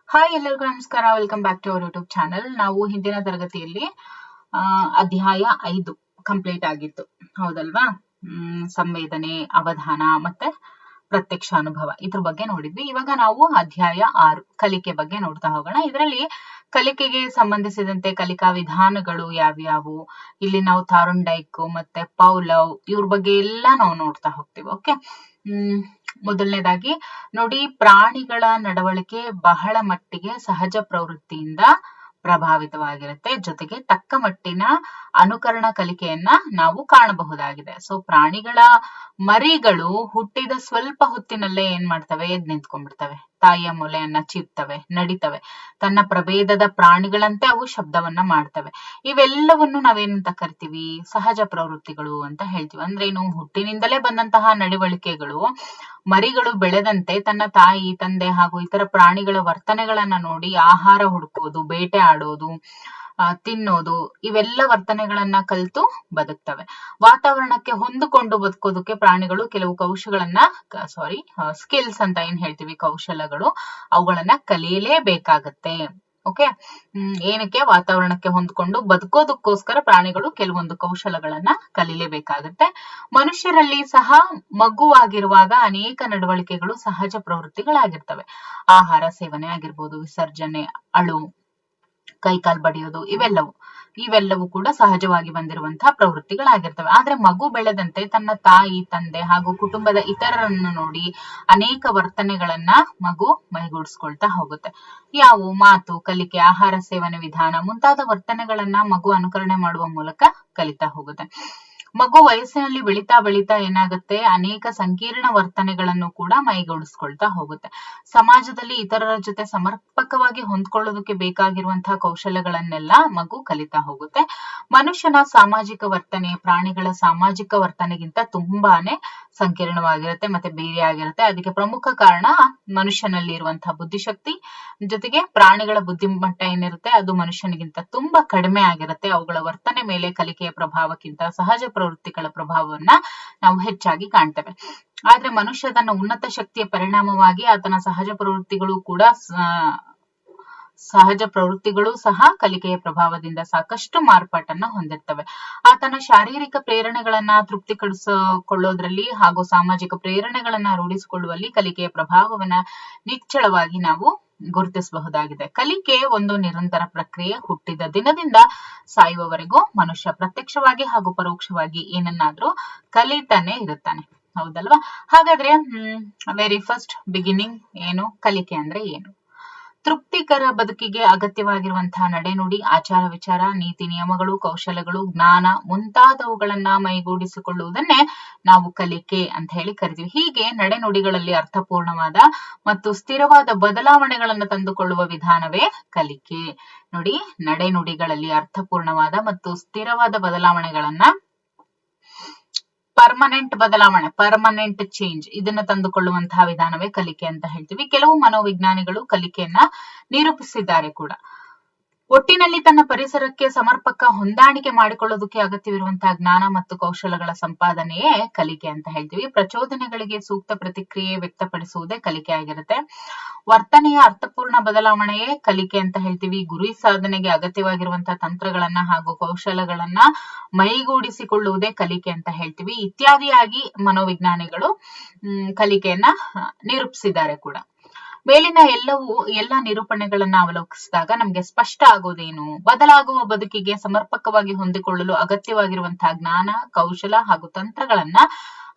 Hi, ಎಲ್ಲರಿಗೂ ನಮಸ್ಕಾರ. Welcome back to our YouTube channel. ನಾವು ಹಿಂದಿನ ತರಗತಿಯಲ್ಲಿ ಅಧ್ಯಾಯ 5 ಕಂಪ್ಲೀಟ್ ಆಗಿತ್ತು, ಹೌದಲ್ವಾ? ಸಂವೇದನೆ, ಅವಧಾನ ಮತ್ತೆ ಪ್ರತ್ಯಕ್ಷ ಅನುಭವ ಇದ್ರ ಬಗ್ಗೆ ನೋಡಿದ್ವಿ. ಇವಾಗ ನಾವು ಅಧ್ಯಾಯ 6 ಕಲಿಕೆ ಬಗ್ಗೆ ನೋಡ್ತಾ ಹೋಗೋಣ. ಇದರಲ್ಲಿ ಕಲಿಕೆಗೆ ಸಂಬಂಧಿಸಿದಂತೆ ಕಲಿಕಾ ವಿಧಾನಗಳು ಯಾವ್ಯಾವು, ಇಲ್ಲಿ ನಾವು ಥಾರ್ನ್ಡೈಕ್ ಮತ್ತೆ ಪೌಲವ್ ಇವ್ರ ಬಗ್ಗೆ ಎಲ್ಲ ನಾವು ನೋಡ್ತಾ ಹೋಗ್ತೀವಿ. ಓಕೆ. ಮೊದಲನೇದಾಗಿ ನೋಡಿ, ಪ್ರಾಣಿಗಳ ನಡವಳಿಕೆ ಬಹಳ ಮಟ್ಟಿಗೆ ಸಹಜ ಪ್ರವೃತ್ತಿಯಿಂದ ಪ್ರಭಾವಿತವಾಗಿರುತ್ತೆ. ಜೊತೆಗೆ ತಕ್ಕ ಮಟ್ಟಿನ ಅನುಕರಣ ಕಲಿಕೆಯನ್ನ ನಾವು ಕಾಣಬಹುದಾಗಿದೆ. ಸೊ ಪ್ರಾಣಿಗಳ ಮರಿಗಳು ಹುಟ್ಟಿದ ಸ್ವಲ್ಪ ಹೊತ್ತಿನಲ್ಲೇ ಏನ್ ಮಾಡ್ತವೆ, ಎದ್ ನಿಂತ್ಕೊಂಡ್ಬಿಡ್ತವೆ, ತಾಯಿಯ ಮೊಲೆಯನ್ನ ಚೀಪ್ತವೆ, ನಡಿತವೆ, ತನ್ನ ಪ್ರಭೇದದ ಪ್ರಾಣಿಗಳಂತೆ ಅವು ಶಬ್ದವನ್ನ ಮಾಡ್ತವೆ. ಇವೆಲ್ಲವನ್ನು ನಾವೇನಂತ ಕರಿತೀವಿ, ಸಹಜ ಪ್ರವೃತ್ತಿಗಳು ಅಂತ ಹೇಳ್ತೀವಿ. ಅಂದ್ರೆ ಏನು, ಹುಟ್ಟಿನಿಂದಲೇ ಬಂದಂತಹ ನಡವಳಿಕೆಗಳು ಮರಿಗಳು ಬೆಳೆದಂತೆ ತನ್ನ ತಾಯಿ, ತಂದೆ ಹಾಗೂ ಇತರ ಪ್ರಾಣಿಗಳ ವರ್ತನೆಗಳನ್ನ ನೋಡಿ ಆಹಾರ ಹುಡುಕೋದು, ಬೇಟೆ ಆಡೋದು, ತಿನ್ನೋದು, ಇವೆಲ್ಲ ವರ್ತನೆಗಳನ್ನ ಕಲಿತು ಬದುಕ್ತವೆ. ವಾತಾವರಣಕ್ಕೆ ಹೊಂದಿಕೊಂಡು ಬದುಕೋದಕ್ಕೆ ಪ್ರಾಣಿಗಳು ಕೆಲವು ಸ್ಕಿಲ್ಸ್ ಅಂತ ಏನ್ ಹೇಳ್ತೀವಿ, ಕೌಶಲಗಳು, ಅವುಗಳನ್ನ ಕಲಿಯಲೇಬೇಕಾಗತ್ತೆ. ಓಕೆ. ಏನಕ್ಕೆ, ವಾತಾವರಣಕ್ಕೆ ಹೊಂದ್ಕೊಂಡು ಬದುಕೋದಕ್ಕೋಸ್ಕರ ಪ್ರಾಣಿಗಳು ಕೆಲವೊಂದು ಕೌಶಲಗಳನ್ನ ಕಲಿಯಲೇಬೇಕಾಗತ್ತೆ. ಮನುಷ್ಯರಲ್ಲಿ ಸಹ ಮಗುವಾಗಿರುವಾಗ ಅನೇಕ ನಡವಳಿಕೆಗಳು ಸಹಜ ಪ್ರವೃತ್ತಿಗಳಾಗಿರ್ತವೆ. ಆಹಾರ ಸೇವನೆ ಆಗಿರ್ಬೋದು, ವಿಸರ್ಜನೆ, ಅಳು, ಕೈಕಾಲ್ ಬಡಿಯೋದು, ಇವೆಲ್ಲವೂ ಕೂಡ ಸಹಜವಾಗಿ ಬಂದಿರುವಂತಹ ಪ್ರವೃತ್ತಿಗಳಾಗಿರ್ತವೆ. ಆದ್ರೆ ಮಗು ಬೆಳೆದಂತೆ ತನ್ನ ತಾಯಿ, ತಂದೆ ಹಾಗೂ ಕುಟುಂಬದ ಇತರರನ್ನು ನೋಡಿ ಅನೇಕ ವರ್ತನೆಗಳನ್ನ ಮಗು ಮೈಗೂಡಿಸ್ಕೊಳ್ತಾ ಹೋಗುತ್ತೆ. ಯಾವುವು, ಮಾತು, ಕಲಿಕೆ, ಆಹಾರ ಸೇವನೆ ವಿಧಾನ ಮುಂತಾದ ವರ್ತನೆಗಳನ್ನ ಮಗು ಅನುಕರಣೆ ಮಾಡುವ ಮೂಲಕ ಕಲಿತಾ ಹೋಗುತ್ತೆ. ಮಗು ವಯಸ್ಸಿನಲ್ಲಿ ಬೆಳೀತಾ ಏನಾಗುತ್ತೆ, ಅನೇಕ ಸಂಕೀರ್ಣ ವರ್ತನೆಗಳನ್ನು ಕೂಡ ಮೈಗೂಡಿಸ್ಕೊಳ್ತಾ ಹೋಗುತ್ತೆ. ಸಮಾಜದಲ್ಲಿ ಇತರರ ಜೊತೆ ಸಮರ್ಪಕವಾಗಿ ಹೊಂದ್ಕೊಳ್ಳೋದಕ್ಕೆ ಬೇಕಾಗಿರುವಂತಹ ಕೌಶಲ್ಯಗಳನ್ನೆಲ್ಲ ಮಗು ಕಲಿತಾ ಹೋಗುತ್ತೆ. ಮನುಷ್ಯನ ಸಾಮಾಜಿಕ ವರ್ತನೆ ಪ್ರಾಣಿಗಳ ಸಾಮಾಜಿಕ ವರ್ತನೆಗಿಂತ ತುಂಬಾನೇ ಸಂಕೀರ್ಣವಾಗಿರುತ್ತೆ ಮತ್ತೆ ಬೇರೆ ಆಗಿರುತ್ತೆ. ಅದಕ್ಕೆ ಪ್ರಮುಖ ಕಾರಣ ಮನುಷ್ಯನಲ್ಲಿ ಇರುವಂತಹ ಬುದ್ಧಿಶಕ್ತಿ, ಜೊತೆಗೆ ಪ್ರಾಣಿಗಳ ಬುದ್ಧಿಮಟ್ಟ ಏನಿರುತ್ತೆ ಅದು ಮನುಷ್ಯನಿಗಿಂತ ತುಂಬಾ ಕಡಿಮೆ ಆಗಿರುತ್ತೆ. ಅವುಗಳ ವರ್ತನೆ ಮೇಲೆ ಕಲಿಕೆಯ ಪ್ರಭಾವಕ್ಕಿಂತ ಸಹಜ ಪ್ರವೃತ್ತಿಗಳ ಪ್ರಭಾವವನ್ನ ನಾವು ಹೆಚ್ಚಾಗಿ ಕಾಣ್ತೇವೆ. ಆದ್ರೆ ಮನುಷ್ಯ ತನ್ನ ಉನ್ನತ ಶಕ್ತಿಯ ಪರಿಣಾಮವಾಗಿ ಆತನ ಸಹಜ ಪ್ರವೃತ್ತಿಗಳು ಸಹ ಕಲಿಕೆಯ ಪ್ರಭಾವದಿಂದ ಸಾಕಷ್ಟು ಮಾರ್ಪಾಟನ್ನ ಹೊಂದಿರ್ತವೆ. ಆತನ ಶಾರೀರಿಕ ಪ್ರೇರಣೆಗಳನ್ನ ತೃಪ್ತಿಪಡಿಸಿಕೊಳ್ಳೋದ್ರಲ್ಲಿ ಹಾಗೂ ಸಾಮಾಜಿಕ ಪ್ರೇರಣೆಗಳನ್ನ ರೂಢಿಸಿಕೊಳ್ಳುವಲ್ಲಿ ಕಲಿಕೆಯ ಪ್ರಭಾವವನ್ನ ನಿಚ್ಚಳವಾಗಿ ನಾವು ಗುರುತಿಸಬಹುದಾಗಿದೆ. ಕಲಿಕೆ ಒಂದು ನಿರಂತರ ಪ್ರಕ್ರಿಯೆ. ಹುಟ್ಟಿದ ದಿನದಿಂದ ಸಾಯುವವರೆಗೂ ಮನುಷ್ಯ ಪ್ರತ್ಯಕ್ಷವಾಗಿ ಹಾಗೂ ಪರೋಕ್ಷವಾಗಿ ಏನನ್ನಾದ್ರೂ ಕಲಿತಾನೆ ಇರುತ್ತಾನೆ, ಹೌದಲ್ವಾ? ಹಾಗಾದ್ರೆ ವೆರಿ ಫಸ್ಟ್ ಬಿಗಿನಿಂಗ್ ಏನು, ಕಲಿಕೆ ಅಂದ್ರೆ ಏನು? ತೃಪ್ತಿಕರ ಬದುಕಿಗೆ ಅಗತ್ಯವಾಗಿರುವಂತಹ ನಡೆನುಡಿ, ಆಚಾರ ವಿಚಾರ, ನೀತಿ ನಿಯಮಗಳು, ಕೌಶಲಗಳು, ಜ್ಞಾನ ಮುಂತಾದವುಗಳನ್ನ ಮೈಗೂಡಿಸಿಕೊಳ್ಳುವುದನ್ನೇ ನಾವು ಕಲಿಕೆ ಅಂತ ಹೇಳಿ ಕರಿತೀವಿ. ಹೀಗೆ ನಡೆನುಡಿಗಳಲ್ಲಿ ಅರ್ಥಪೂರ್ಣವಾದ ಮತ್ತು ಸ್ಥಿರವಾದ ಬದಲಾವಣೆಗಳನ್ನು ತಂದುಕೊಳ್ಳುವ ವಿಧಾನವೇ ಕಲಿಕೆ. ನೋಡಿ, ನಡೆನುಡಿಗಳಲ್ಲಿ ಅರ್ಥಪೂರ್ಣವಾದ ಮತ್ತು ಸ್ಥಿರವಾದ ಬದಲಾವಣೆಗಳನ್ನ, ಪರ್ಮನೆಂಟ್ ಚೇಂಜ್, ಇದನ್ನ ತಂದುಕೊಳ್ಳುವಂತಹ ವಿಧಾನವೇ ಕಲಿಕೆ ಅಂತ ಹೇಳ್ತೀವಿ. ಕೆಲವು ಮನೋವಿಜ್ಞಾನಿಗಳು ಕಲಿಕೆಯನ್ನ ನಿರೂಪಿಸಿದ್ದಾರೆ ಕೂಡ. ಒಟ್ಟಿನಲ್ಲಿ ತನ್ನ ಪರಿಸರಕ್ಕೆ ಸಮರ್ಪಕ ಹೊಂದಾಣಿಕೆ ಮಾಡಿಕೊಳ್ಳೋದಕ್ಕೆ ಅಗತ್ಯವಿರುವಂತಹ ಜ್ಞಾನ ಮತ್ತು ಕೌಶಲಗಳ ಸಂಪಾದನೆಯೇ ಕಲಿಕೆ ಅಂತ ಹೇಳ್ತೀವಿ. ಪ್ರಚೋದನೆಗಳಿಗೆ ಸೂಕ್ತ ಪ್ರತಿಕ್ರಿಯೆ ವ್ಯಕ್ತಪಡಿಸುವುದೇ ಕಲಿಕೆ ಆಗಿರುತ್ತೆ. ವರ್ತನೆಯ ಅರ್ಥಪೂರ್ಣ ಬದಲಾವಣೆಯೇ ಕಲಿಕೆ ಅಂತ ಹೇಳ್ತೀವಿ. ಗುರಿ ಸಾಧನೆಗೆ ಅಗತ್ಯವಾಗಿರುವಂತಹ ತಂತ್ರಗಳನ್ನ ಹಾಗೂ ಕೌಶಲಗಳನ್ನ ಮೈಗೂಡಿಸಿಕೊಳ್ಳುವುದೇ ಕಲಿಕೆ ಅಂತ ಹೇಳ್ತೀವಿ. ಇತ್ಯಾದಿಯಾಗಿ ಮನೋವಿಜ್ಞಾನಿಗಳು ಕಲಿಕೆಯನ್ನ ನಿರೂಪಿಸಿದ್ದಾರೆ ಕೂಡ. ಮೇಲಿನ ಎಲ್ಲ ನಿರೂಪಣೆಗಳನ್ನ ಅವಲೋಕಿಸಿದಾಗ ನಮ್ಗೆ ಸ್ಪಷ್ಟ ಆಗೋದೇನು, ಬದಲಾಗುವ ಬದುಕಿಗೆ ಸಮರ್ಪಕವಾಗಿ ಹೊಂದಿಕೊಳ್ಳಲು ಅಗತ್ಯವಾಗಿರುವಂತಹ ಜ್ಞಾನ, ಕೌಶಲ ಹಾಗೂ ತಂತ್ರಗಳನ್ನ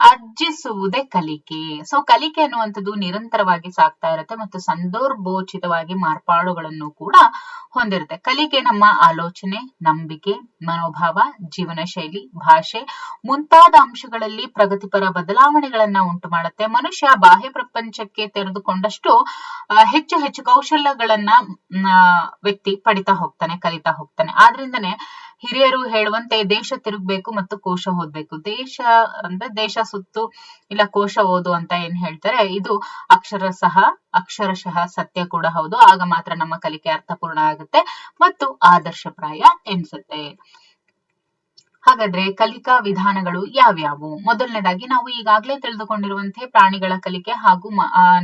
ಅರ್ಜಿಸುವುದೇ ಕಲಿಕೆ. ಸೊ ಕಲಿಕೆ ಅನ್ನುವಂಥದ್ದು ನಿರಂತರವಾಗಿ ಸಾಗ್ತಾ ಇರುತ್ತೆ ಮತ್ತು ಸಂದರ್ಭೋಚಿತವಾಗಿ ಮಾರ್ಪಾಡುಗಳನ್ನು ಕೂಡ ಹೊಂದಿರುತ್ತೆ. ಕಲಿಕೆ ನಮ್ಮ ಆಲೋಚನೆ, ನಂಬಿಕೆ, ಮನೋಭಾವ, ಜೀವನ ಶೈಲಿ, ಭಾಷೆ ಮುಂತಾದ ಅಂಶಗಳಲ್ಲಿ ಪ್ರಗತಿಪರ ಬದಲಾವಣೆಗಳನ್ನ ಉಂಟು ಮಾಡುತ್ತೆ. ಮನುಷ್ಯ ಬಾಹ್ಯ ಪ್ರಪಂಚಕ್ಕೆ ತೆರೆದುಕೊಂಡಷ್ಟು ಹೆಚ್ಚು ಕೌಶಲ್ಯಗಳನ್ನ ವ್ಯಕ್ತಿ ಪಡಿತಾ ಹೋಗ್ತಾನೆ, ಕಲಿತಾ ಹೋಗ್ತಾನೆ. ಆದ್ರಿಂದನೇ ಹಿರಿಯರು ಹೇಳುವಂತೆ ದೇಶ ತಿರುಗಬೇಕು ಮತ್ತು ಕೋಶ ಓದ್ಬೇಕು. ದೇಶ ಸುತ್ತು ಇಲ್ಲ ಕೋಶ ಓದು ಅಂತ ಏನ್ ಹೇಳ್ತಾರೆ, ಇದು ಅಕ್ಷರಶಃ ಸತ್ಯ ಕೂಡ ಹೌದು. ಆಗ ಮಾತ್ರ ನಮ್ಮ ಕಲಿಕೆ ಅರ್ಥಪೂರ್ಣ ಆಗುತ್ತೆ ಮತ್ತು ಆದರ್ಶಪ್ರಾಯ ಎನ್ಸುತ್ತೆ. ಹಾಗಾದ್ರೆ ಕಲಿಕಾ ವಿಧಾನಗಳು ಯಾವ್ಯಾವು? ಮೊದಲನೇದಾಗಿ ನಾವು ಈಗಾಗಲೇ ತಿಳಿದುಕೊಂಡಿರುವಂತೆ ಪ್ರಾಣಿಗಳ ಕಲಿಕೆ ಹಾಗೂ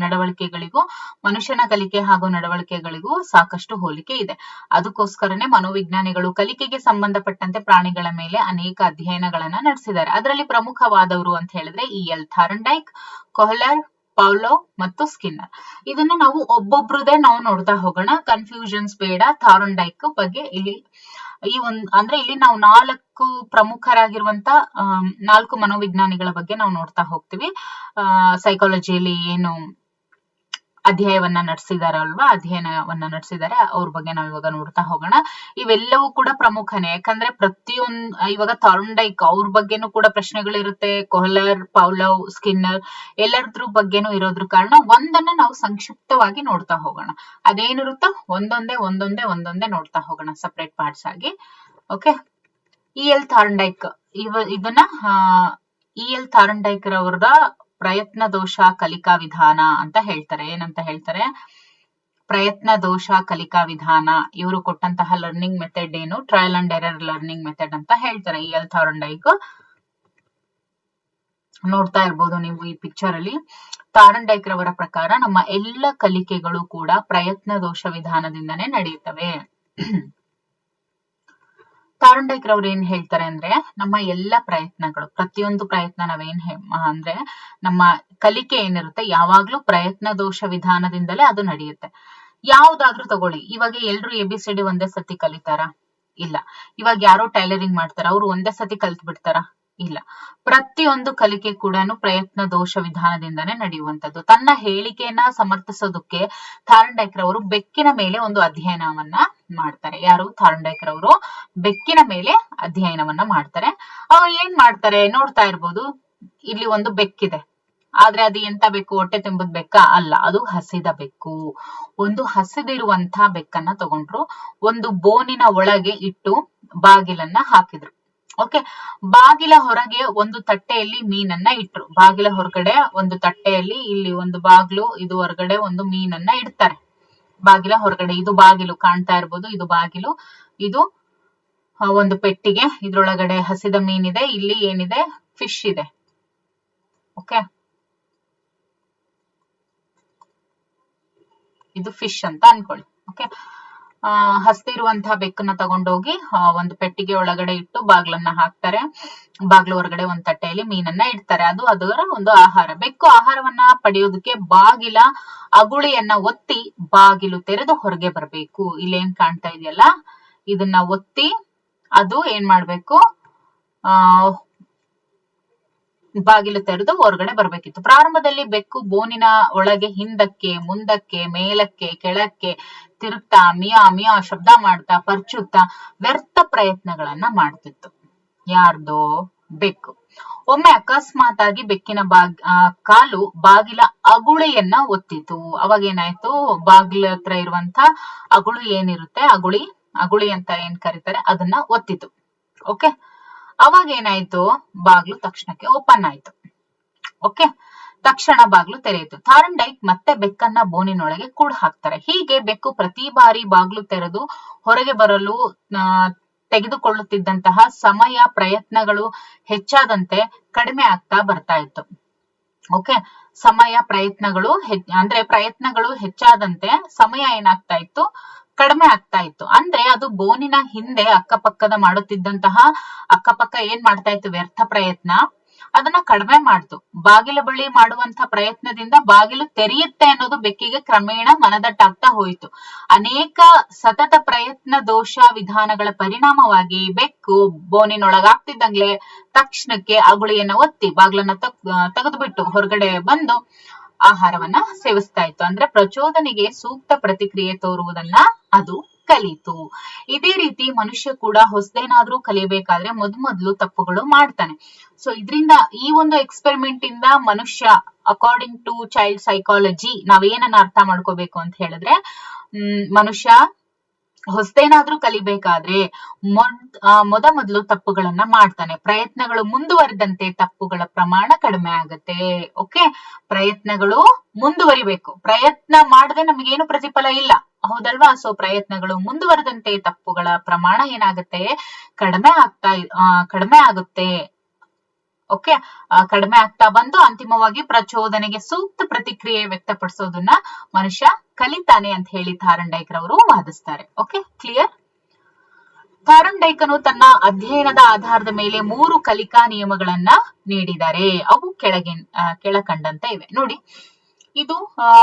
ನಡವಳಿಕೆಗಳಿಗೂ ಮನುಷ್ಯನ ಕಲಿಕೆ ಹಾಗೂ ನಡವಳಿಕೆಗಳಿಗೂ ಸಾಕಷ್ಟು ಹೋಲಿಕೆ ಇದೆ. ಅದಕ್ಕೋಸ್ಕರನೇ ಮನೋವಿಜ್ಞಾನಿಗಳು ಕಲಿಕೆಗೆ ಸಂಬಂಧಪಟ್ಟಂತೆ ಪ್ರಾಣಿಗಳ ಮೇಲೆ ಅನೇಕ ಅಧ್ಯಯನಗಳನ್ನ ನಡೆಸಿದ್ದಾರೆ. ಅದರಲ್ಲಿ ಪ್ರಮುಖವಾದವರು ಅಂತ ಹೇಳಿದ್ರೆ E.L. ಥಾರ್ನ್ಡೈಕ್, ಕೊಹ್ಲರ್, ಪೌಲೋ ಮತ್ತು ಸ್ಕಿನ್ನರ್. ಇದನ್ನ ನಾವು ಒಬ್ಬೊಬ್ರದೇ ನಾವು ನೋಡ್ತಾ ಹೋಗೋಣ, ಕನ್ಫ್ಯೂಷನ್ಸ್ ಬೇಡ. ಥಾರ್ನ್ಡೈಕ್ ಬಗ್ಗೆ ಇಲ್ಲಿ ಇಲ್ಲಿ ನಾವು 4 ಪ್ರಮುಖರಾಗಿರುವಂತ 4 ಮನೋವಿಜ್ಞಾನಿಗಳ ಬಗ್ಗೆ ನಾವು ನೋಡ್ತಾ ಹೋಗ್ತೀವಿ. ಸೈಕಾಲಜಿಯಲ್ಲಿ ಏನು ಅಧ್ಯಯನವನ್ನ ನಡೆಸಿದ್ದಾರೆ ಅವ್ರ ಬಗ್ಗೆ ನಾವು ಇವಾಗ ನೋಡ್ತಾ ಹೋಗೋಣ. ಇವೆಲ್ಲವೂ ಕೂಡ ಪ್ರಮುಖನೇ, ಯಾಕಂದ್ರೆ ಇವಾಗ ಥಾರ್ನ್ಡೈಕ್ ಅವ್ರ ಬಗ್ಗೆನೂ ಕೂಡ ಪ್ರಶ್ನೆಗಳಿರುತ್ತೆ, ಕೊಹ್ಲರ್, ಪೌಲವ್, ಸ್ಕಿನ್ನರ್ ಎಲ್ಲರದ್ರ ಬಗ್ಗೆನೂ ಇರೋದ್ರ ಕಾರಣ ಒಂದನ್ನ ನಾವು ಸಂಕ್ಷಿಪ್ತವಾಗಿ ನೋಡ್ತಾ ಹೋಗೋಣ. ಅದೇನಿರುತ್ತೋ ಒಂದೊಂದೇ ನೋಡ್ತಾ ಹೋಗೋಣ ಸಪರೇಟ್ ಪಾರ್ಟ್ಸ್ ಆಗಿ. Okay, E.L. ಥಾರ್ನ್ಡೈಕ್ ಇದನ್ನ E.L. ಥಾರ್ನ್ಡೈಕ್ ರವರ ಪ್ರಯತ್ನ ದೋಷ ಕಲಿಕಾ ವಿಧಾನ ಅಂತ ಹೇಳ್ತಾರೆ. ಏನಂತ ಹೇಳ್ತಾರೆ? ಪ್ರಯತ್ನ ದೋಷ ಕಲಿಕಾ ವಿಧಾನ. ಇವರು ಕೊಟ್ಟಂತಹ ಲರ್ನಿಂಗ್ ಮೆಥಡ್ ಏನು? Trial and error learning method ಅಂತ ಹೇಳ್ತಾರೆ E.L. ಥಾರ್ನ್ಡೈಕ್. ನೋಡ್ತಾ ಇರ್ಬೋದು ನೀವು ಈ ಪಿಕ್ಚರ್ ಅಲ್ಲಿ. ಥಾರ್ನ್ಡೈಕ್ ರವರ ಪ್ರಕಾರ ನಮ್ಮ ಎಲ್ಲ ಕಲಿಕೆಗಳು ಕೂಡ ಪ್ರಯತ್ನ ದೋಷ ವಿಧಾನದಿಂದನೇ ನಡೆಯುತ್ತವೆ. ಥಾರ್ನ್ಡೈಕ್ ರವ್ರು ಏನ್ ಹೇಳ್ತಾರೆ ಅಂದ್ರೆ, ನಮ್ಮ ಎಲ್ಲ ಪ್ರಯತ್ನಗಳು, ಪ್ರತಿಯೊಂದು ಪ್ರಯತ್ನ ಅಂದ್ರೆ ನಮ್ಮ ಕಲಿಕೆ ಏನಿರುತ್ತೆ ಯಾವಾಗ್ಲೂ ಪ್ರಯತ್ನ ದೋಷ ವಿಧಾನದಿಂದಲೇ ಅದು ನಡೆಯುತ್ತೆ. ಯಾವ್ದಾದ್ರೂ ತಗೊಳ್ಳಿ, ಇವಾಗ ಎಲ್ರು ABCD ಒಂದೇ ಸತಿ ಕಲಿತಾರ? ಇಲ್ಲ. ಇವಾಗ ಯಾರೋ ಟೈಲರಿಂಗ್ ಮಾಡ್ತಾರ, ಅವ್ರು ಒಂದೇ ಸತಿ ಕಲ್ತ್ ಬಿಡ್ತಾರ? ಇಲ್ಲ. ಪ್ರತಿಯೊಂದು ಕಲಿಕೆ ಕೂಡ ಪ್ರಯತ್ನ ದೋಷ ವಿಧಾನದಿಂದಾನೇ ನಡೆಯುವಂತದ್ದು. ತನ್ನ ಹೇಳಿಕೆಯನ್ನ ಸಮರ್ಥಿಸೋದಕ್ಕೆ ಥಾರ್ನ್ಡೈಕ್ ರವರು ಬೆಕ್ಕಿನ ಮೇಲೆ ಒಂದು ಅಧ್ಯಯನವನ್ನ ಮಾಡ್ತಾರೆ. ಯಾರು? ಥಾರ್ನ್ಡೈಕ್ ರವರು ಬೆಕ್ಕಿನ ಮೇಲೆ ಅಧ್ಯಯನವನ್ನ ಮಾಡ್ತಾರೆ. ಅವ್ರು ಏನ್ ಮಾಡ್ತಾರೆ ನೋಡ್ತಾ ಇರ್ಬೋದು. ಇಲ್ಲಿ ಒಂದು ಬೆಕ್ಕಿದೆ, ಆದ್ರೆ ಅದು ಎಂತ ಬೆಕ್ಕು? ಹೊಟ್ಟೆ ತುಂಬದ ಬೆಕ್ಕ ಅಲ್ಲ, ಅದು ಹಸಿದ ಬೆಕ್ಕು. ಒಂದು ಹಸಿದಿರುವಂತ ಬೆಕ್ಕನ್ನ ತಗೊಂಡ್ರು, ಒಂದು ಬೋನಿನ ಒಳಗೆ ಇಟ್ಟು ಬಾಗಿಲನ್ನ ಹಾಕಿದ್ರು. ಓಕೆ, ಬಾಗಿಲ ಹೊರಗೆ ಒಂದು ತಟ್ಟೆಯಲ್ಲಿ ಮೀನನ್ನ ಇಟ್ರು. ಬಾಗಿಲ ಹೊರಗಡೆ ಒಂದು ತಟ್ಟೆಯಲ್ಲಿ, ಇಲ್ಲಿ ಒಂದು ಬಾಗಿಲು, ಇದು ಹೊರಗಡೆ ಒಂದು ಮೀನನ್ನ ಇಡ್ತಾರೆ. ಬಾಗಿಲ ಹೊರಗಡೆ ಇದು ಬಾಗಿಲು ಕಾಣ್ತಾ ಇರ್ಬೋದು, ಇದು ಬಾಗಿಲು, ಇದು ಒಂದು ಪೆಟ್ಟಿಗೆ, ಇದ್ರೊಳಗಡೆ ಹಸಿದ ಮೀನಿದೆ, ಇಲ್ಲಿ ಏನಿದೆ? ಫಿಶ್ ಇದೆ. ಓಕೆ, ಇದು ಫಿಶ್ ಅಂತ ಅನ್ಕೊಳ್ಳಿ. ಓಕೆ, ಹಸ್ತಿರುವಂತಹ ಬೆಕ್ಕನ್ನ ತಗೊಂಡೋಗಿ ಒಂದು ಪೆಟ್ಟಿಗೆ ಒಳಗಡೆ ಇಟ್ಟು ಬಾಗ್ಲನ್ನ ಹಾಕ್ತಾರೆ. ಬಾಗ್ಲು ಹೊರಗಡೆ ಒಂದ್ ತಟ್ಟೆಯಲ್ಲಿ ಮೀನನ್ನ ಇಡ್ತಾರೆ. ಅದು ಅದರ ಒಂದು ಆಹಾರ. ಬೆಕ್ಕು ಆಹಾರವನ್ನ ಪಡೆಯೋದಕ್ಕೆ ಬಾಗಿಲ ಅಗುಳಿಯನ್ನ ಒತ್ತಿ ಬಾಗಿಲು ತೆರೆದು ಹೊರಗೆ ಬರ್ಬೇಕು. ಇಲ್ಲೇನ್ ಕಾಣ್ತಾ ಇದೆಯಲ್ಲ, ಇದನ್ನ ಒತ್ತಿ ಅದು ಏನ್ ಮಾಡ್ಬೇಕು? ಬಾಗಿಲು ತೆರೆದು ಹೊರಗಡೆ ಬರ್ಬೇಕಿತ್ತು. ಪ್ರಾರಂಭದಲ್ಲಿ ಬೆಕ್ಕು ಬೋನಿನ ಒಳಗೆ ಹಿಂದಕ್ಕೆ, ಮುಂದಕ್ಕೆ, ಮೇಲಕ್ಕೆ, ಕೆಳಕ್ಕೆ ತಿರುಗ್ತಾ ಮಿಯಾ ಮಿಯಾ ಶಬ್ದ ಮಾಡ್ತಾ, ಪರ್ಚುತ್ತಾ ವ್ಯರ್ಥ ಪ್ರಯತ್ನಗಳನ್ನ ಮಾಡ್ತಿತ್ತು. ಯಾರ್ದು? ಬೆಕ್ಕು. ಒಮ್ಮೆ ಅಕಸ್ಮಾತ್ ಆಗಿ ಬೆಕ್ಕಿನ ಕಾಲು ಬಾಗಿಲ ಅಗುಳಿಯನ್ನ ಒತ್ತಿತು. ಅವಾಗ ಏನಾಯ್ತು? ಬಾಗಿಲ ಹತ್ರ ಇರುವಂತ ಅಗುಳು ಏನಿರುತ್ತೆ, ಅಗುಳಿ ಅಂತ ಏನ್ ಕರೀತಾರೆ, ಅದನ್ನ ಒತ್ತಿತು. ಓಕೆ, ಅವಾಗ ಏನಾಯ್ತು? ಬಾಗ್ಲು ತಕ್ಷಣಕ್ಕೆ ಓಪನ್ ಆಯ್ತು. ಓಕೆ, ತಕ್ಷಣ ಬಾಗ್ಲು ತೆರೆಯಿತು. ಥಾರ್ನ್ಡೈಕ್ ಮತ್ತೆ ಬೆಕ್ಕನ್ನ ಬೋನಿನೊಳಗೆ ಕೂಡ ಹಾಕ್ತಾರೆ. ಹೀಗೆ ಬೆಕ್ಕು ಪ್ರತಿ ಬಾರಿ ಬಾಗ್ಲು ತೆರೆದು ಹೊರಗೆ ಬರಲು ತೆಗೆದುಕೊಳ್ಳುತ್ತಿದ್ದಂತಹ ಸಮಯ, ಪ್ರಯತ್ನಗಳು ಹೆಚ್ಚಾದಂತೆ ಕಡಿಮೆ ಆಗ್ತಾ ಬರ್ತಾ ಇತ್ತು. ಓಕೆ, ಸಮಯ, ಪ್ರಯತ್ನಗಳು ಪ್ರಯತ್ನಗಳು ಹೆಚ್ಚಾದಂತೆ ಸಮಯ ಏನಾಗ್ತಾ ಇತ್ತು? ಕಡಿಮೆ ಆಗ್ತಾ ಇತ್ತು. ಅಂದ್ರೆ ಅದು ಬೋನಿನ ಹಿಂದೆ ಅಕ್ಕಪಕ್ಕದ ಮಾಡುತ್ತಿದ್ದಂತಹ ಅಕ್ಕಪಕ್ಕ ಏನ್ ಮಾಡ್ತಾ ಇತ್ತು? ವ್ಯರ್ಥ ಪ್ರಯತ್ನ, ಅದನ್ನ ಕಡಿಮೆ ಮಾಡ್ತು. ಬಾಗಿಲ ಬಳಿ ಮಾಡುವಂತ ಪ್ರಯತ್ನದಿಂದ ಬಾಗಿಲು ತೆರೆಯುತ್ತೆ ಅನ್ನೋದು ಬೆಕ್ಕಿಗೆ ಕ್ರಮೇಣ ಮನದಟ್ಟಾಗ್ತಾ ಹೋಯಿತು. ಅನೇಕ ಸತತ ಪ್ರಯತ್ನ ದೋಷ ವಿಧಾನಗಳ ಪರಿಣಾಮವಾಗಿ ಬೆಕ್ಕು ಬೋನಿನೊಳಗಾಗ್ತಿದ್ದಂಗ್ಲೆ ತಕ್ಷಣಕ್ಕೆ ಅಗುಳಿಯನ್ನ ಒತ್ತಿ ಬಾಗಿಲನ್ನ ತೆಗೆದುಬಿಟ್ಟು ಹೊರಗಡೆ ಬಂದು ಆಹಾರವನ್ನ ಸೇವಿಸ್ತಾ ಇತ್ತು. ಅಂದ್ರೆ ಪ್ರಚೋದನೆಗೆ ಸೂಕ್ತ ಪ್ರತಿಕ್ರಿಯೆ ತೋರುವುದನ್ನ ಅದು ಕಲಿತು. ಇದೇ ರೀತಿ ಮನುಷ್ಯ ಕೂಡ ಹೊಸದೇನಾದ್ರೂ ಕಲಿಬೇಕಾದ್ರೆ ಮೊದಲು ತಪ್ಪುಗಳು ಮಾಡ್ತಾನೆ. ಸೊ ಇದರಿಂದ ಈ ಒಂದು ಎಕ್ಸ್ಪೆರಿಮೆಂಟ್ ಇಂದ ಮನುಷ್ಯ, ಅಕಾರ್ಡಿಂಗ್ ಟು ಚೈಲ್ಡ್ ಸೈಕಾಲಜಿ, ನಾವೇನನ್ನ ಅರ್ಥ ಮಾಡ್ಕೋಬೇಕು ಅಂತ ಹೇಳಿದ್ರೆ, ಮನುಷ್ಯ ಹೊಸದೇನಾದ್ರೂ ಕಲಿಬೇಕಾದ್ರೆ ಮೊದಲು ತಪ್ಪುಗಳನ್ನ ಮಾಡ್ತಾನೆ. ಪ್ರಯತ್ನಗಳು ಮುಂದುವರೆದಂತೆ ತಪ್ಪುಗಳ ಪ್ರಮಾಣ ಕಡಿಮೆ ಆಗುತ್ತೆ. ಓಕೆ, ಪ್ರಯತ್ನಗಳು ಮುಂದುವರಿಬೇಕು. ಪ್ರಯತ್ನ ಮಾಡದೆ ನಮಗೇನು ಪ್ರತಿಫಲ ಇಲ್ಲ. ಹೌದಲ್ವಾ? ಸೊ ಪ್ರಯತ್ನಗಳು ಮುಂದುವರೆದಂತೆ ತಪ್ಪುಗಳ ಪ್ರಮಾಣ ಏನಾಗುತ್ತೆ, ಕಡಿಮೆ ಆಗುತ್ತೆ. ಓಕೆ, ಕಡಿಮೆ ಆಗ್ತಾ ಬಂದು ಅಂತಿಮವಾಗಿ ಪ್ರಚೋದನೆಗೆ ಸೂಕ್ತ ಪ್ರತಿಕ್ರಿಯೆ ವ್ಯಕ್ತಪಡಿಸೋದನ್ನ ಮನುಷ್ಯ ಕಲಿತಾನೆ ಅಂತ ಹೇಳಿ ಥಾರ್ನ್ಡೈಕ್ ರವರು ವಾದಿಸ್ತಾರೆ. Okay, clear? ಥಾರ್ನ್ಡೈಕನು ತನ್ನ ಅಧ್ಯಯನದ ಆಧಾರದ ಮೇಲೆ 3 ಕಲಿಕಾ ನಿಯಮಗಳನ್ನ ನೀಡಿದ್ದಾರೆ. ಅವು ಕೆಳಕಂಡಂತೆ ಇವೆ. ನೋಡಿ, ಇದು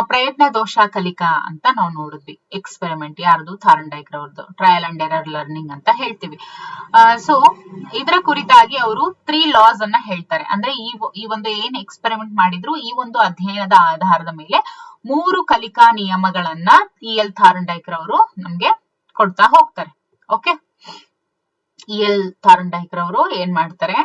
ಪ್ರಯತ್ನ ದೋಷ ಕಲಿಕಾ ಅಂತ ನಾವು ನೋಡಿದ್ವಿ. ಎಕ್ಸ್ಪೆರಿಮೆಂಟ್ ಯಾರ್ದು? ಥಾರ್ನ್ಡೈಕ್ ರವ್ರದ್ದು. ಟ್ರಯಲ್ ಅಂಡ್ ಎರರ್ ಲರ್ನಿಂಗ್ ಅಂತ ಹೇಳ್ತೀವಿ. ಸೊ ಇದರ ಕುರಿತಾಗಿ ಅವರು 3 ಲಾಸ್ ಅನ್ನ ಹೇಳ್ತಾರೆ. ಅಂದ್ರೆ ಈ ಒಂದು ಏನ್ ಎಕ್ಸ್ಪೆರಿಮೆಂಟ್ ಮಾಡಿದ್ರು, ಈ ಒಂದು ಅಧ್ಯಯನದ ಆಧಾರದ ಮೇಲೆ 3 ಕಲಿಕಾ ನಿಯಮಗಳನ್ನ ಎಲ್ ಥಾರ್ನ್ಡೈಕ್ ರವರು ನಮ್ಗೆ ಕೊಡ್ತಾ ಹೋಗ್ತಾರೆ. ಓಕೆ, ಎಲ್ ಥಾರ್ನ್ಡೈಕ್ ರವರು ಏನ್ ಮಾಡ್ತಾರೆ,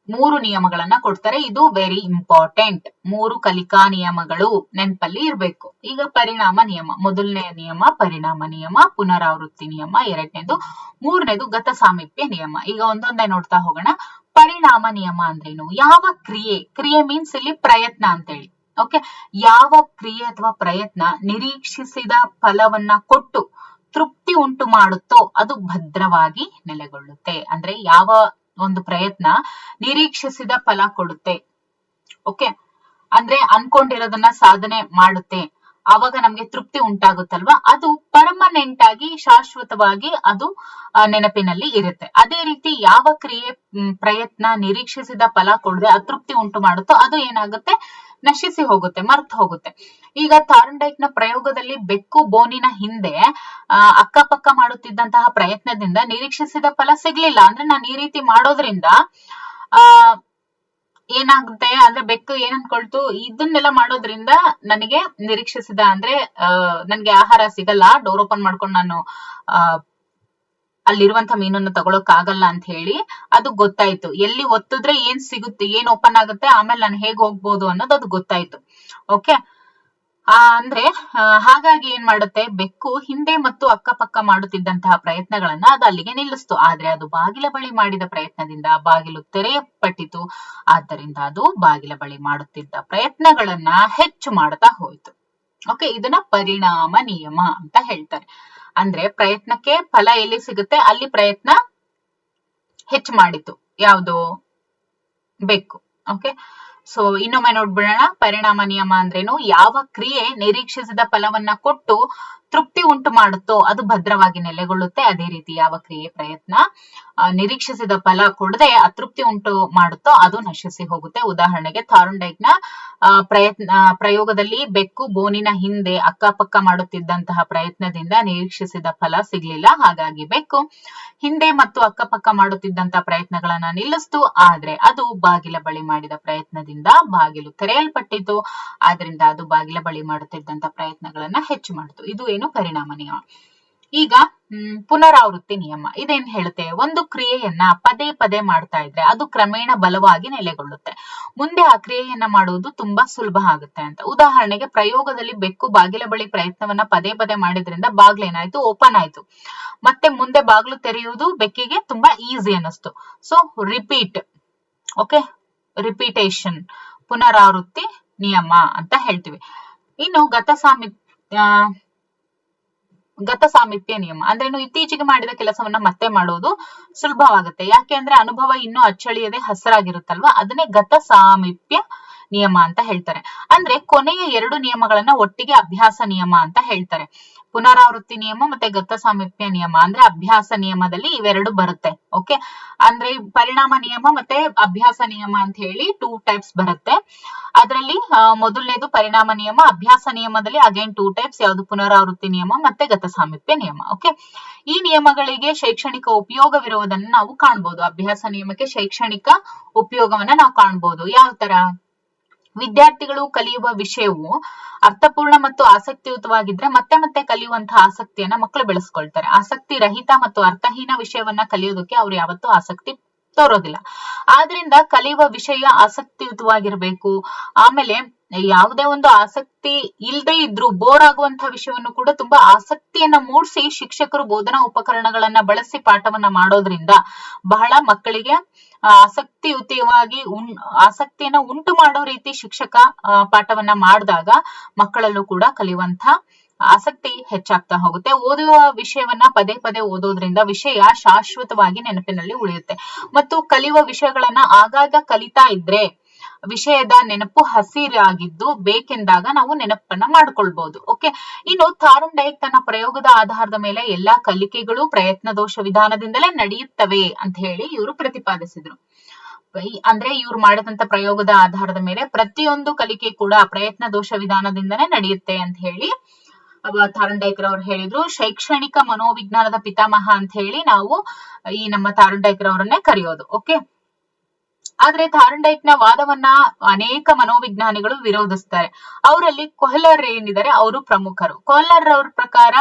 3 ನಿಯಮಗಳನ್ನ ಕೊಡ್ತಾರೆ. ಇದು ವೆರಿ ಇಂಪಾರ್ಟೆಂಟ್. 3 ಕಲಿಕಾ ನಿಯಮಗಳು ನೆನಪಲ್ಲಿ ಇರ್ಬೇಕು. ಈಗ ಪರಿಣಾಮ ನಿಯಮ, ಮೊದಲನೇ ನಿಯಮ ಪರಿಣಾಮ ನಿಯಮ, ಪುನರಾವೃತ್ತಿ ನಿಯಮ ಎರಡನೇದು, ಮೂರನೇದು ಗತ ಸಾಮೀಪ್ಯ ನಿಯಮ. ಈಗ ಒಂದೊಂದೇ ನೋಡ್ತಾ ಹೋಗೋಣ. ಪರಿಣಾಮ ನಿಯಮ ಅಂದ್ರೇನು? ಯಾವ ಕ್ರಿಯೆ ಮೀನ್ಸ್ ಇಲ್ಲಿ ಪ್ರಯತ್ನ ಅಂತೇಳಿ. ಓಕೆ, ಯಾವ ಕ್ರಿಯೆ ಅಥವಾ ಪ್ರಯತ್ನ ನಿರೀಕ್ಷಿಸಿದ ಫಲವನ್ನ ಕೊಟ್ಟು ತೃಪ್ತಿ ಉಂಟು ಮಾಡುತ್ತೋ ಅದು ಭದ್ರವಾಗಿ ನೆಲೆಗೊಳ್ಳುತ್ತೆ. ಅಂದ್ರೆ ಯಾವ ಒಂದು ಪ್ರಯತ್ನ ನಿರೀಕ್ಷಿಸಿದ ಫಲ ಕೊಡುತ್ತೆ, ಓಕೆ, ಅಂದ್ರೆ ಅನ್ಕೊಂಡಿರೋದನ್ನ ಸಾಧನೆ ಮಾಡುತ್ತೆ, ಆವಾಗ ನಮ್ಗೆ ತೃಪ್ತಿ ಉಂಟಾಗುತ್ತಲ್ವಾ, ಅದು ಪರ್ಮನೆಂಟ್ ಆಗಿ ಶಾಶ್ವತವಾಗಿ ಅದು ನೆನಪಿನಲ್ಲಿ ಇರುತ್ತೆ. ಅದೇ ರೀತಿ ಯಾವ ಪ್ರಯತ್ನ ನಿರೀಕ್ಷಿಸಿದ ಫಲ ಕೊಡದೆ ಅತೃಪ್ತಿ ಉಂಟು ಮಾಡುತ್ತೋ ಅದು ಏನಾಗುತ್ತೆ, ನಶಿಸಿ ಹೋಗುತ್ತೆ, ಮರ್ತು ಹೋಗುತ್ತೆ. ಈಗ ಥಾರ್ನ್ಡೈಕ್ ನ ಪ್ರಯೋಗದಲ್ಲಿ ಬೆಕ್ಕು ಬೋನಿನ ಹಿಂದೆ ಅಕ್ಕಪಕ್ಕ ಮಾಡುತ್ತಿದ್ದಂತಹ ಪ್ರಯತ್ನದಿಂದ ನಿರೀಕ್ಷಿಸಿದ ಫಲ ಸಿಗ್ಲಿಲ್ಲ. ಅಂದ್ರೆ ನಾನು ಈ ರೀತಿ ಮಾಡೋದ್ರಿಂದ ಏನಾಗುತ್ತೆ ಅಂದ್ರೆ ಬೆಕ್ಕು ಏನ್ ಅನ್ಕೊಳ್ತು, ಇದನ್ನೆಲ್ಲ ಮಾಡೋದ್ರಿಂದ ನನಗೆ ನಿರೀಕ್ಷಿಸಿದ ಅಂದ್ರೆ ನನ್ಗೆ ಆಹಾರ ಸಿಗಲ್ಲ, ಡೋರ್ ಓಪನ್ ಮಾಡ್ಕೊಂಡು ನಾನು ಅಲ್ಲಿರುವಂತ ಮೀನನ್ನು ತಗೊಳಕ್ ಆಗಲ್ಲ ಅಂತ ಹೇಳಿ ಅದು ಗೊತ್ತಾಯ್ತು. ಎಲ್ಲಿ ಒತ್ತಿದ್ರೆ ಏನ್ ಸಿಗುತ್ತೆ, ಏನ್ ಓಪನ್ ಆಗುತ್ತೆ, ಆಮೇಲೆ ನಾನು ಹೇಗ್ ಹೋಗ್ಬೋದು ಅನ್ನೋದು ಅದು ಗೊತ್ತಾಯ್ತು. ಓಕೆ, ಅಂದ್ರೆ ಹಾಗಾಗಿ ಏನ್ ಮಾಡುತ್ತೆ, ಬೆಕ್ಕು ಹಿಂದೆ ಮತ್ತು ಅಕ್ಕಪಕ್ಕ ಮಾಡುತ್ತಿದ್ದಂತಹ ಪ್ರಯತ್ನಗಳನ್ನ ಅದು ಅಲ್ಲಿಗೆ ನಿಲ್ಲಿಸ್ತು. ಆದ್ರೆ ಅದು ಬಾಗಿಲ ಬಳಿ ಮಾಡಿದ ಪ್ರಯತ್ನದಿಂದ ಬಾಗಿಲು ತೆರೆಯಲ್ಪಟ್ಟಿತು. ಆದ್ದರಿಂದ ಅದು ಬಾಗಿಲ ಬಳಿ ಮಾಡುತ್ತಿದ್ದ ಪ್ರಯತ್ನಗಳನ್ನ ಹೆಚ್ಚು ಮಾಡ್ತಾ ಹೋಯ್ತು. ಓಕೆ, ಇದನ್ನ ಪರಿಣಾಮ ನಿಯಮ ಅಂತ ಹೇಳ್ತಾರೆ. ಅಂದ್ರೆ ಪ್ರಯತ್ನಕ್ಕೆ ಫಲ ಎಲ್ಲಿ ಸಿಗುತ್ತೆ ಅಲ್ಲಿ ಪ್ರಯತ್ನ ಹೆಚ್ಚು ಮಾಡಿತು. ಯಾವುದು? ಬೆಕ್ಕು. ಓಕೆ, ಸೊ ಇನ್ನೊಮ್ಮೆ ನೋಡ್ಬಿಡೋಣ. ಪರಿಣಾಮ ನಿಯಮ ಅಂದ್ರೇನು? ಯಾವ ಕ್ರಿಯೆ ನಿರೀಕ್ಷಿಸಿದ ಫಲವನ್ನ ಕೊಟ್ಟು ತೃಪ್ತಿ ಉಂಟು ಮಾಡುತ್ತೋ ಅದು ಭದ್ರವಾಗಿ ನೆಲೆಗೊಳ್ಳುತ್ತೆ. ಅದೇ ರೀತಿ ಯಾವ ಪ್ರಯತ್ನ ನಿರೀಕ್ಷಿಸಿದ ಫಲ ಕೊಡದೆ ಅತೃಪ್ತಿ ಉಂಟು ಮಾಡುತ್ತೋ ಅದು ನಶಿಸಿ ಹೋಗುತ್ತೆ. ಉದಾಹರಣೆಗೆ ಥಾರ್ನ್ಡೈಕ್ ನ ಪ್ರಯೋಗದಲ್ಲಿ ಬೆಕ್ಕು ಬೋನಿನ ಹಿಂದೆ ಅಕ್ಕಪಕ್ಕ ಮಾಡುತ್ತಿದ್ದಂತಹ ಪ್ರಯತ್ನದಿಂದ ನಿರೀಕ್ಷಿಸಿದ ಫಲ ಸಿಗ್ಲಿಲ್ಲ. ಹಾಗಾಗಿ ಬೆಕ್ಕು ಹಿಂದೆ ಮತ್ತು ಅಕ್ಕಪಕ್ಕ ಮಾಡುತ್ತಿದ್ದಂತಹ ಪ್ರಯತ್ನಗಳನ್ನ ನಿಲ್ಲಿಸ್ತು. ಆದ್ರೆ ಅದು ಬಾಗಿಲ ಬಳಿ ಮಾಡಿದ ಪ್ರಯತ್ನದಿಂದ ಬಾಗಿಲು ತೆರೆಯಲ್ಪಟ್ಟಿತು. ಆದ್ರಿಂದ ಅದು ಬಾಗಿಲ ಬಳಿ ಮಾಡುತ್ತಿದ್ದಂತ ಪ್ರಯತ್ನಗಳನ್ನ ಹೆಚ್ಚು ಮಾಡಿತು. ಇದು ಏನು? ಪರಿಣಾಮ ನಿಯಮ. ಈಗ ಪುನರಾವೃತ್ತಿ ನಿಯಮ ಇದೇನ್ ಹೇಳುತ್ತೆ? ಒಂದು ಕ್ರಿಯೆಯನ್ನ ಪದೇ ಪದೇ ಮಾಡ್ತಾ ಇದ್ರೆ ಅದು ಕ್ರಮೇಣ ಬಲವಾಗಿ ನೆಲೆಗೊಳ್ಳುತ್ತೆ. ಮುಂದೆ ಆ ಕ್ರಿಯೆಯನ್ನ ಮಾಡುವುದು ತುಂಬಾ ಸುಲಭ ಆಗುತ್ತೆ ಅಂತ. ಉದಾಹರಣೆಗೆ ಪ್ರಯೋಗದಲ್ಲಿ ಬೆಕ್ಕು ಬಾಗಿಲ ಬಳಿ ಪ್ರಯತ್ನವನ್ನ ಪದೇ ಪದೇ ಮಾಡಿದ್ರಿಂದ ಬಾಗ್ಲು ಏನಾಯ್ತು? ಓಪನ್ ಆಯ್ತು. ಮತ್ತೆ ಮುಂದೆ ಬಾಗ್ಲು ತೆರೆಯುವುದು ಬೆಕ್ಕಿಗೆ ತುಂಬಾ ಈಸಿ ಅನ್ನಿಸ್ತು. ಸೊ ರಿಪೀಟ್, ಓಕೆ, ರಿಪೀಟೇಷನ್, ಪುನರಾವೃತ್ತಿ ನಿಯಮ ಅಂತ ಹೇಳ್ತೀವಿ. ಇನ್ನು ಗತ ಸಾಮೀಪ್ಯ ನಿಯಮ ಅಂದ್ರೇನು? ಇತ್ತೀಚೆಗೆ ಮಾಡಿದ ಕೆಲಸವನ್ನ ಮತ್ತೆ ಮಾಡೋದು ಸುಲಭವಾಗುತ್ತೆ. ಯಾಕೆ ಅಂದ್ರೆ ಅನುಭವ ಇನ್ನೂ ಅಚ್ಚಳಿಯದೆ ಹಸರಾಗಿರುತ್ತಲ್ವಾ, ಅದನ್ನೇ ಗತ ಸಾಮೀಪ್ಯ ನಿಯಮ ಅಂತ ಹೇಳ್ತಾರೆ. ಅಂದ್ರೆ ಕೊನೆಯ 2 ನಿಯಮಗಳನ್ನ ಒಟ್ಟಿಗೆ ಅಭ್ಯಾಸ ನಿಯಮ ಅಂತ ಹೇಳ್ತಾರೆ. ಪುನರಾವೃತ್ತಿ ನಿಯಮ ಮತ್ತೆ ಗತ ಸಾಮೀಪ್ಯ ನಿಯಮ ಅಂದ್ರೆ ಅಭ್ಯಾಸ ನಿಯಮದಲ್ಲಿ ಇವೆರಡು ಬರುತ್ತೆ. ಓಕೆ, ಅಂದ್ರೆ ಪರಿಣಾಮ ನಿಯಮ ಮತ್ತೆ ಅಭ್ಯಾಸ ನಿಯಮ ಅಂತ ಹೇಳಿ 2 ಟೈಪ್ಸ್ ಬರುತ್ತೆ. ಅದರಲ್ಲಿ ಮೊದಲನೇದು ಪರಿಣಾಮ ನಿಯಮ. ಅಭ್ಯಾಸ ನಿಯಮದಲ್ಲಿ ಅಗೇನ್ 2 ಟೈಪ್ಸ್, ಯಾವುದು? ಪುನರಾವೃತ್ತಿ ನಿಯಮ ಮತ್ತೆ ಗತ ಸಾಮೀಪ್ಯ ನಿಯಮ. ಓಕೆ, ಈ ನಿಯಮಗಳಿಗೆ ಶೈಕ್ಷಣಿಕ ಉಪಯೋಗವಿರುವುದನ್ನು ನಾವು ಕಾಣಬಹುದು. ಅಭ್ಯಾಸ ನಿಯಮಕ್ಕೆ ಶೈಕ್ಷಣಿಕ ಉಪಯೋಗವನ್ನ ನಾವು ಕಾಣಬಹುದು. ಯಾವ ತರ? ವಿದ್ಯಾರ್ಥಿಗಳು ಕಲಿಯುವ ವಿಷಯವು ಅರ್ಥಪೂರ್ಣ ಮತ್ತು ಆಸಕ್ತಿಯುತವಾಗಿದ್ರೆ ಮತ್ತೆ ಮತ್ತೆ ಕಲಿಯುವಂತಹ ಆಸಕ್ತಿಯನ್ನ ಮಕ್ಕಳು ಬೆಳೆಸ್ಕೊಳ್ತಾರೆ. ಆಸಕ್ತಿ ರಹಿತ ಮತ್ತು ಅರ್ಥಹೀನ ವಿಷಯವನ್ನ ಕಲಿಯೋದಕ್ಕೆ ಅವ್ರು ಯಾವತ್ತೂ ಆಸಕ್ತಿ ತೋರೋದಿಲ್ಲ. ಆದ್ರಿಂದ ಕಲಿಯುವ ವಿಷಯ ಆಸಕ್ತಿಯುತವಾಗಿರ್ಬೇಕು. ಆಮೇಲೆ ಯಾವುದೇ ಒಂದು ಆಸಕ್ತಿ ಇಲ್ಲದೆ ಇದ್ರು ಬೋರ್ ಆಗುವಂತಹ ವಿಷಯವನ್ನು ಕೂಡ ತುಂಬಾ ಆಸಕ್ತಿಯನ್ನ ಮೂಡಿಸಿ ಶಿಕ್ಷಕರು ಬೋಧನಾ ಉಪಕರಣಗಳನ್ನ ಬಳಸಿ ಪಾಠವನ್ನ ಮಾಡೋದ್ರಿಂದ ಬಹಳ ಮಕ್ಕಳಿಗೆ ಆಸಕ್ತಿಯನ್ನ ಉಂಟು ಮಾಡೋ ರೀತಿ ಶಿಕ್ಷಕ ಪಾಠವನ್ನ ಮಾಡಿದಾಗ ಮಕ್ಕಳಲ್ಲೂ ಕೂಡ ಕಲಿಯುವಂತ ಆಸಕ್ತಿ ಹೆಚ್ಚಾಗ್ತಾ ಹೋಗುತ್ತೆ. ಓದುವ ವಿಷಯವನ್ನ ಪದೇ ಪದೇ ಓದೋದ್ರಿಂದ ವಿಷಯ ಶಾಶ್ವತವಾಗಿ ನೆನಪಿನಲ್ಲಿ ಉಳಿಯುತ್ತೆ. ಮತ್ತು ಕಲಿಯುವ ವಿಷಯಗಳನ್ನ ಆಗಾಗ ಕಲಿತಾ ಇದ್ರೆ ವಿಷಯದ ನೆನಪು ಹಸಿರಾಗಿದ್ದು ಬೇಕೆಂದಾಗ ನಾವು ನೆನಪನ್ನ ಮಾಡ್ಕೊಳ್ಬಹುದು. ಓಕೆ, ಇನ್ನು ಥಾರ್ನ್ಡೈಕ್ ತನ್ನ ಪ್ರಯೋಗದ ಆಧಾರದ ಮೇಲೆ ಎಲ್ಲಾ ಕಲಿಕೆಗಳು ಪ್ರಯತ್ನ ದೋಷ ವಿಧಾನದಿಂದಲೇ ನಡೆಯುತ್ತವೆ ಅಂತ ಹೇಳಿ ಇವರು ಪ್ರತಿಪಾದಿಸಿದ್ರು. ಅಂದ್ರೆ ಇವ್ರು ಮಾಡಿದಂತ ಪ್ರಯೋಗದ ಆಧಾರದ ಮೇಲೆ ಪ್ರತಿಯೊಂದು ಕಲಿಕೆ ಕೂಡ ಪ್ರಯತ್ನ ದೋಷ ವಿಧಾನದಿಂದನೇ ನಡೆಯುತ್ತೆ ಅಂತ ಹೇಳಿ ಥಾರ್ನ್ಡೈಕ್ ರವರು ಹೇಳಿದ್ರು. ಶೈಕ್ಷಣಿಕ ಮನೋವಿಜ್ಞಾನದ ಪಿತಾಮಹ ಅಂತ ಹೇಳಿ ನಾವು ಈ ನಮ್ಮ ಥಾರ್ನ್ಡೈಕ್ ರವರನ್ನೇ ಕರೆಯೋದು. ಓಕೆ, ಆದ್ರೆ ಥಾರ್ನ್ಡೈಕ್ ನ ವಾದವನ್ನ ಅನೇಕ ಮನೋವಿಜ್ಞಾನಿಗಳು ವಿರೋಧಿಸ್ತಾರೆ. ಅವರಲ್ಲಿ ಕೊಹ್ಲರ್ ಏನಿದ್ದಾರೆ ಅವರು ಪ್ರಮುಖರು. ಕೊಹ್ಲರ್ ಅವ್ರ ಪ್ರಕಾರ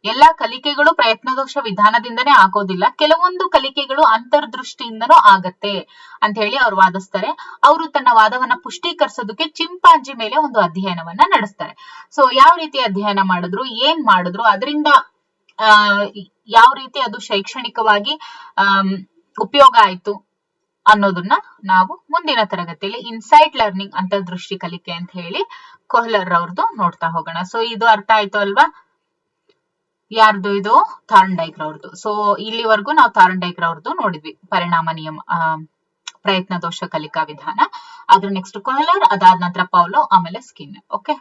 ಎಲ್ಲಾ ಕಲಿಕೆಗಳು ಪ್ರಯತ್ನದೋಷ ವಿಧಾನದಿಂದನೇ ಆಗೋದಿಲ್ಲ, ಕೆಲವೊಂದು ಕಲಿಕೆಗಳು ಅಂತರ್ದೃಷ್ಟಿಯಿಂದನೂ ಆಗತ್ತೆ ಅಂತ ಹೇಳಿ ಅವ್ರು ವಾದಿಸ್ತಾರೆ. ಅವರು ತನ್ನ ವಾದವನ್ನ ಪುಷ್ಟೀಕರಿಸೋದಕ್ಕೆ ಚಿಂಪಾಂಜಿ ಮೇಲೆ ಒಂದು ಅಧ್ಯಯನವನ್ನ ನಡೆಸ್ತಾರೆ. ಸೊ ಯಾವ ರೀತಿ ಅಧ್ಯಯನ ಮಾಡಿದ್ರು, ಏನ್ ಮಾಡಿದ್ರು, ಅದರಿಂದ ಯಾವ ರೀತಿ ಅದು ಶೈಕ್ಷಣಿಕವಾಗಿ ಉಪಯೋಗ ಆಯ್ತು ಅನ್ನೋದನ್ನ ನಾವು ಮುಂದಿನ ತರಗತಿಯಲ್ಲಿ ಇನ್ಸೈಟ್ ಲರ್ನಿಂಗ್ ಅಂತರ್ದೃಷ್ಟಿ ಕಲಿಕೆ ಅಂತ ಹೇಳಿ ಕೊಹ್ಲರ್ ಅವ್ರದ್ದು ನೋಡ್ತಾ ಹೋಗೋಣ. ಸೊ ಇದು ಅರ್ಥ ಆಯ್ತು ಅಲ್ವಾ? ಯಾರ್ದು ಇದು? ಥಾರ್ನ್ಡೈಕ್ ರವ್ರದ್ದು. ಸೊ ಇಲ್ಲಿವರೆಗೂ ನಾವು ಥಾರ್ನ್ಡೈಕ್ ರವ್ರದ್ದು ನೋಡಿದ್ವಿ, ಪರಿಣಾಮ ನಿಯಮ, ಪ್ರಯತ್ನ ದೋಷ ಕಲಿಕಾ ವಿಧಾನ. ಅದ್ರ ನೆಕ್ಸ್ಟ್ ಕೊಹ್ಲರ್, ಅದಾದ ನಂತರ ಪೌಲೋ, ಆಮೇಲೆ ಸ್ಕಿನ್ನರ್. ಓಕೆ.